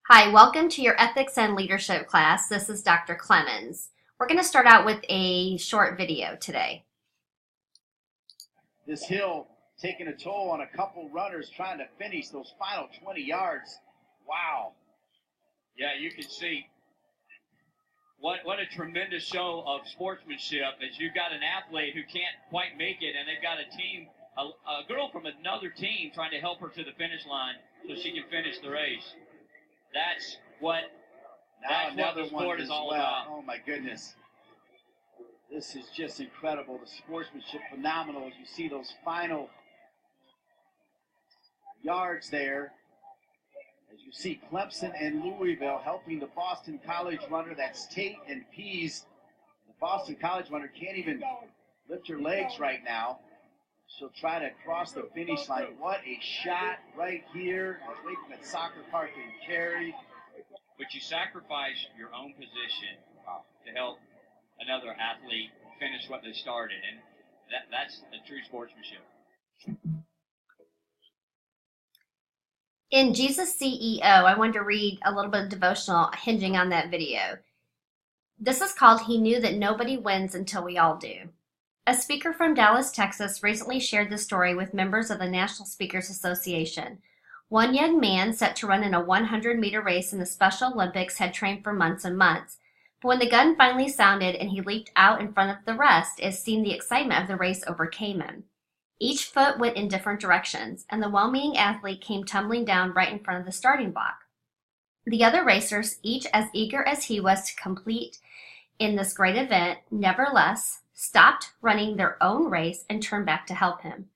Hi, welcome to your Ethics and Leadership class. This is Dr. Clemens. We're going to start out with a short video today. This hill taking a toll on a couple runners trying to finish those final 20 yards. Wow. Yeah, you can see what a tremendous show of sportsmanship as you've got an athlete who can't quite make it, and they've got a team, a girl from another team trying to help her to the finish line so she can finish the race. That's what the sport is all about. Oh my goodness. This is just incredible. The sportsmanship phenomenal as you see those final yards there. As you see Clemson and Louisville helping the Boston College runner. That's Tate and Pease. The Boston College runner can't even lift her legs right now. She'll try to cross the finish line. What a shot right here. Away from that soccer park in Cary. But you sacrifice your own position to help another athlete finish what they started. And that's a true sportsmanship. In Jesus CEO, I wanted to read a little bit of devotional hinging on that video. This is called He Knew That Nobody Wins Until We All Do. A speaker from Dallas, Texas recently shared this story with members of the National Speakers Association. One young man set to run in a 100-meter race in the Special Olympics had trained for months and months. But when the gun finally sounded and he leaped out in front of the rest, it seemed the excitement of the race overcame him. Each foot went in different directions, and the well-meaning athlete came tumbling down right in front of the starting block. The other racers, each as eager as he was to complete in this great event, nevertheless stopped running their own race and turned back to help him.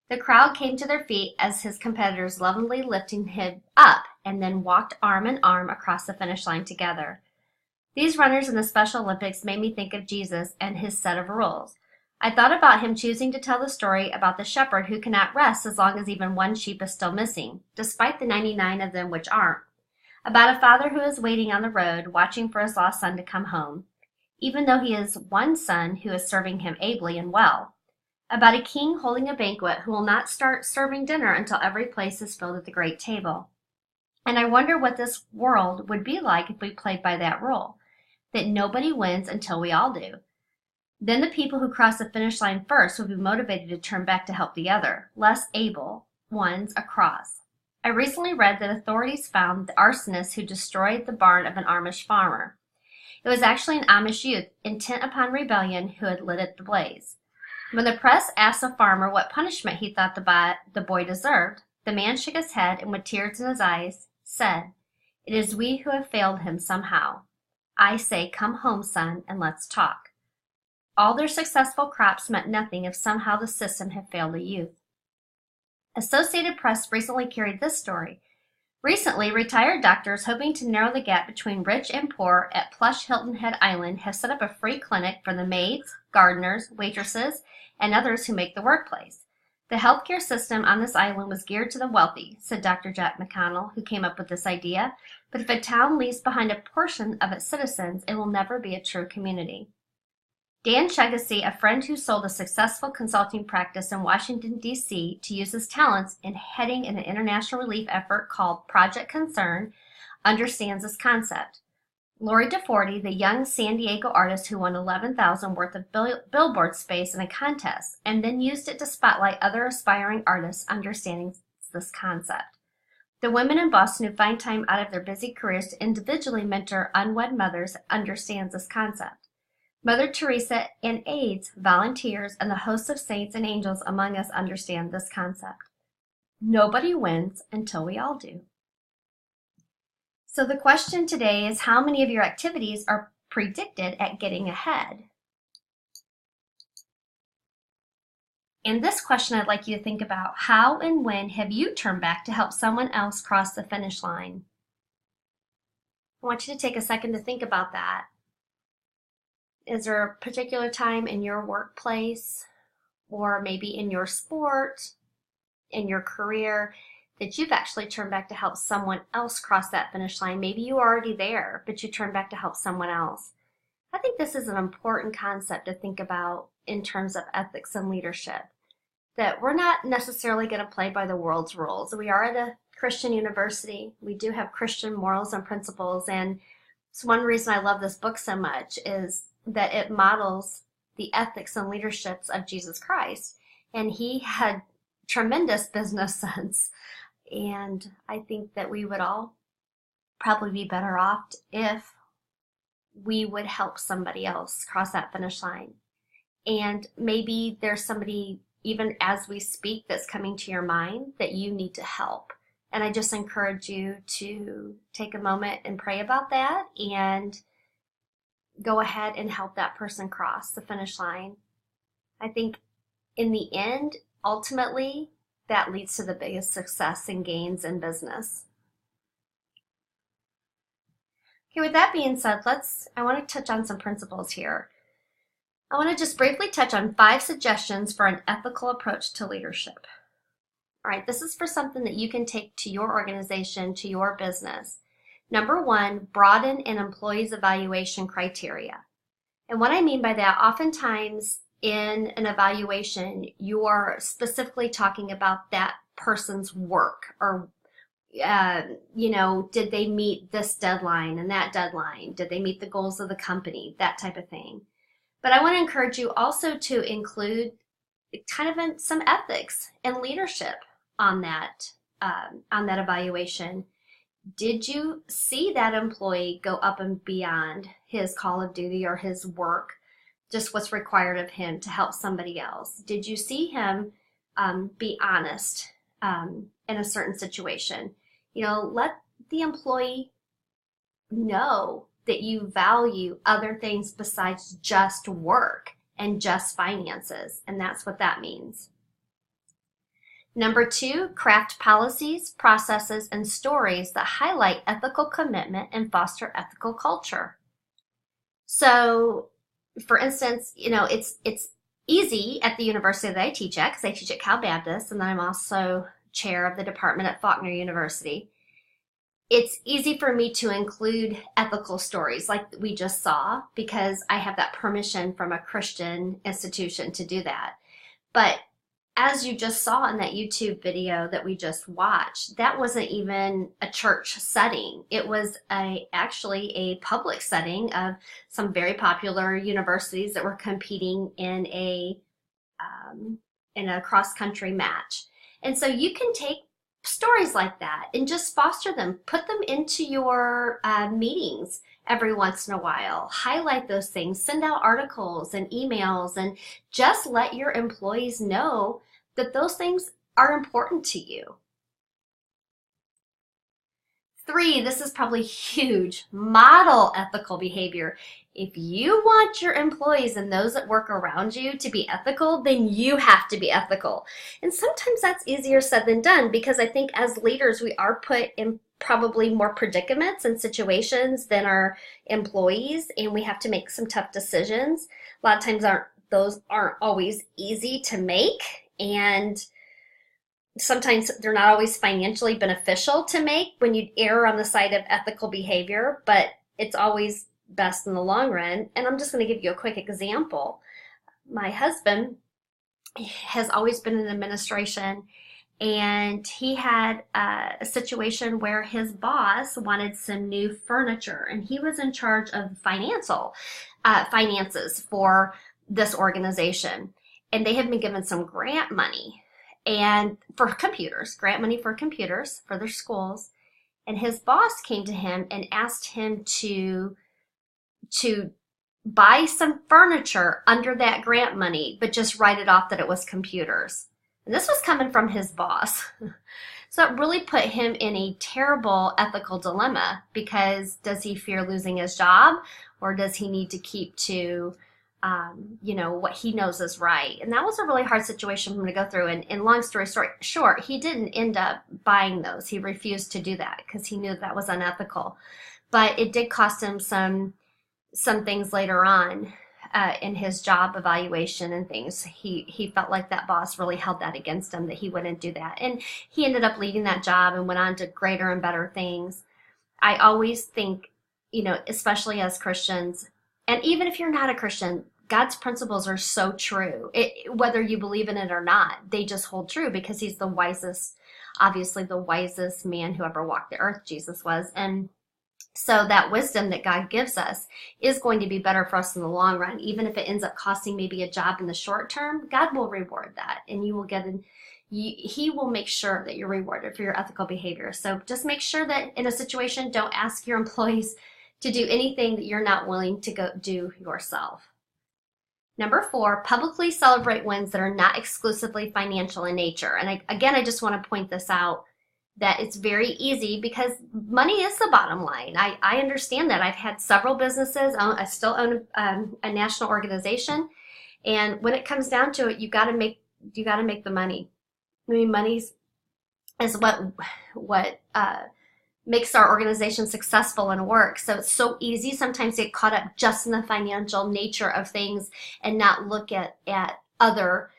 The crowd came to their feet as his competitors lovingly lifted him up and then walked arm in arm across the finish line together. These runners in the Special Olympics made me think of Jesus and his set of rules. I thought about him choosing to tell the story about the shepherd who cannot rest as long as even one sheep is still missing, despite the 99 of them which aren't. About a father who is waiting on the road, watching for his lost son to come home, even though he has one son who is serving him ably and well. About a king holding a banquet who will not start serving dinner until every place is filled at the great table. And I wonder what this world would be like if we played by that rule, that nobody wins until we all do. Then the people who cross the finish line first would be motivated to turn back to help the other, less able ones across. I recently read that authorities found the arsonist who destroyed the barn of an Amish farmer. It was actually an Amish youth intent upon rebellion who had lit it ablaze. When the press asked the farmer what punishment he thought the boy deserved, the man shook his head and with tears in his eyes said, "It is we who have failed him somehow. I say, come home, son, and let's talk." All their successful crops meant nothing if somehow the system had failed the youth. Associated Press recently carried this story. Recently, retired doctors hoping to narrow the gap between rich and poor at plush Hilton Head Island have set up a free clinic for the maids, gardeners, waitresses, and others who make the workplace. The healthcare system on this island was geared to the wealthy, said Dr. Jack McConnell, who came up with this idea, but if a town leaves behind a portion of its citizens, it will never be a true community. Dan Chegacy, a friend who sold a successful consulting practice in Washington, D.C. to use his talents in heading an international relief effort called Project Concern, understands this concept. Lori DeForty, the young San Diego artist who won $11,000 worth of billboard space in a contest and then used it to spotlight other aspiring artists, understands this concept. The women in Boston who find time out of their busy careers to individually mentor unwed mothers understands this concept. Mother Teresa and aides, volunteers, and the hosts of saints and angels among us understand this concept. Nobody wins until we all do. So the question today is, how many of your activities are predicted at getting ahead? In this question, I'd like you to think about how and when have you turned back to help someone else cross the finish line? I want you to take a second to think about that. Is there a particular time in your workplace or maybe in your sport, in your career, that you've actually turned back to help someone else cross that finish line? Maybe you were already there, but you turned back to help someone else. I think this is an important concept to think about in terms of ethics and leadership, that we're not necessarily going to play by the world's rules. We are at a Christian university. We do have Christian morals and principles, and it's one reason I love this book so much is that it models the ethics and leaderships of Jesus Christ. And he had tremendous business sense. And I think that we would all probably be better off if we would help somebody else cross that finish line. And maybe there's somebody, even as we speak, that's coming to your mind that you need to help. And I just encourage you to take a moment and pray about that and go ahead and help that person cross the finish line. I think in the end, ultimately, that leads to the biggest success and gains in business. Okay, with that being said, I want to touch on some principles here. I want to just briefly touch on 5 suggestions for an ethical approach to leadership. All right, this is for something that you can take to your organization, to your business. Number 1, broaden an employee's evaluation criteria. And what I mean by that, oftentimes in an evaluation, you are specifically talking about that person's work or did they meet this deadline and that deadline? Did they meet the goals of the company? That type of thing. But I want to encourage you also to include kind of some ethics and leadership on that evaluation. Did you see that employee go up and beyond his call of duty or his work, just what's required of him to help somebody else? Did you see him be honest in a certain situation? Let the employee know that you value other things besides just work and just finances, and that's what that means. Number 2, craft policies, processes, and stories that highlight ethical commitment and foster ethical culture. So, for instance, it's easy at the university that I teach at, because I teach at Cal Baptist, and I'm also chair of the department at Faulkner University. It's easy for me to include ethical stories like we just saw because I have that permission from a Christian institution to do that. But as you just saw in that YouTube video that we just watched, that wasn't even a church setting. It was actually a public setting of some very popular universities that were competing in a cross-country match. And so you can take stories like that and just foster them, put them into your meetings every once in a while, highlight those things, send out articles and emails, and just let your employees know that those things are important to you. 3, this is probably huge, model ethical behavior. If you want your employees and those that work around you to be ethical, then you have to be ethical. And sometimes that's easier said than done because I think as leaders, we are put in probably more predicaments and situations than our employees, and we have to make some tough decisions. A lot of times those aren't always easy to make, and sometimes they're not always financially beneficial to make when you err on the side of ethical behavior, but it's always best in the long run. And I'm just going to give you a quick example. My husband has always been in administration, and he had a situation where his boss wanted some new furniture, and he was in charge of finances for this organization. And they had been given some grant money and for computers, grant money for computers for their schools. And his boss came to him and asked him to buy some furniture under that grant money, but just write it off that it was computers. And this was coming from his boss. So it really put him in a terrible ethical dilemma, because does he fear losing his job, or does he need to keep to what he knows is right? And that was a really hard situation for him to go through. And long story short, he didn't end up buying those. He refused to do that because he knew that was unethical. But it did cost him some things later on in his job evaluation and things. He felt like that boss really held that against him, that he wouldn't do that. And he ended up leaving that job and went on to greater and better things. I always think, especially as Christians, and even if you're not a Christian, God's principles are so true. Whether you believe in it or not, they just hold true because he's the wisest obviously the wisest man who ever walked the earth, Jesus was. And so that wisdom that God gives us is going to be better for us in the long run. Even if it ends up costing maybe a job in the short term, God will reward that, and you will get he will make sure that you're rewarded for your ethical behavior. So just make sure that in a situation, don't ask your employees to do anything that you're not willing to go do yourself. Number 4, publicly celebrate wins that are not exclusively financial in nature. And I just want to point this out, that it's very easy because money is the bottom line. I understand that. I've had several businesses. I still own a national organization. And when it comes down to it, you got to make the money. I mean, money is what makes our organization successful and work. So it's so easy sometimes to get caught up just in the financial nature of things and not look at other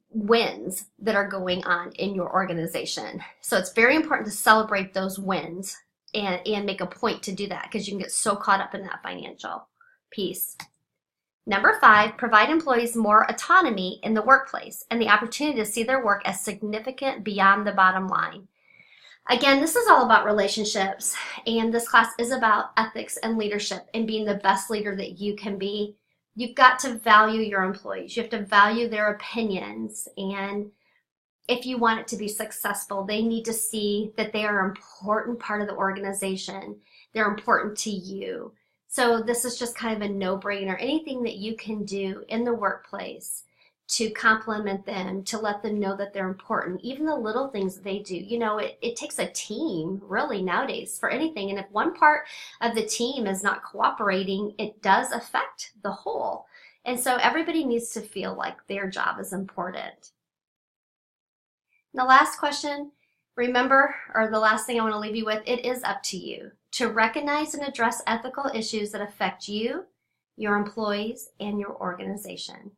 wins that are going on in your organization. So it's very important to celebrate those wins and make a point to do that, because you can get so caught up in that financial piece. Number 5, provide employees more autonomy in the workplace and the opportunity to see their work as significant beyond the bottom line. Again, this is all about relationships, and this class is about ethics and leadership and being the best leader that you can be. You've got to value your employees. You have to value their opinions, and if you want it to be successful, they need to see that they are an important part of the organization. They're important to you. So this is just kind of a no-brainer. Anything that you can do in the workplace to compliment them, to let them know that they're important, even the little things that they do. You know, it takes a team really nowadays for anything. And if one part of the team is not cooperating, it does affect the whole. And so everybody needs to feel like their job is important. And the last question, remember, or the last thing I want to leave you with, it is up to you to recognize and address ethical issues that affect you, your employees, and your organization.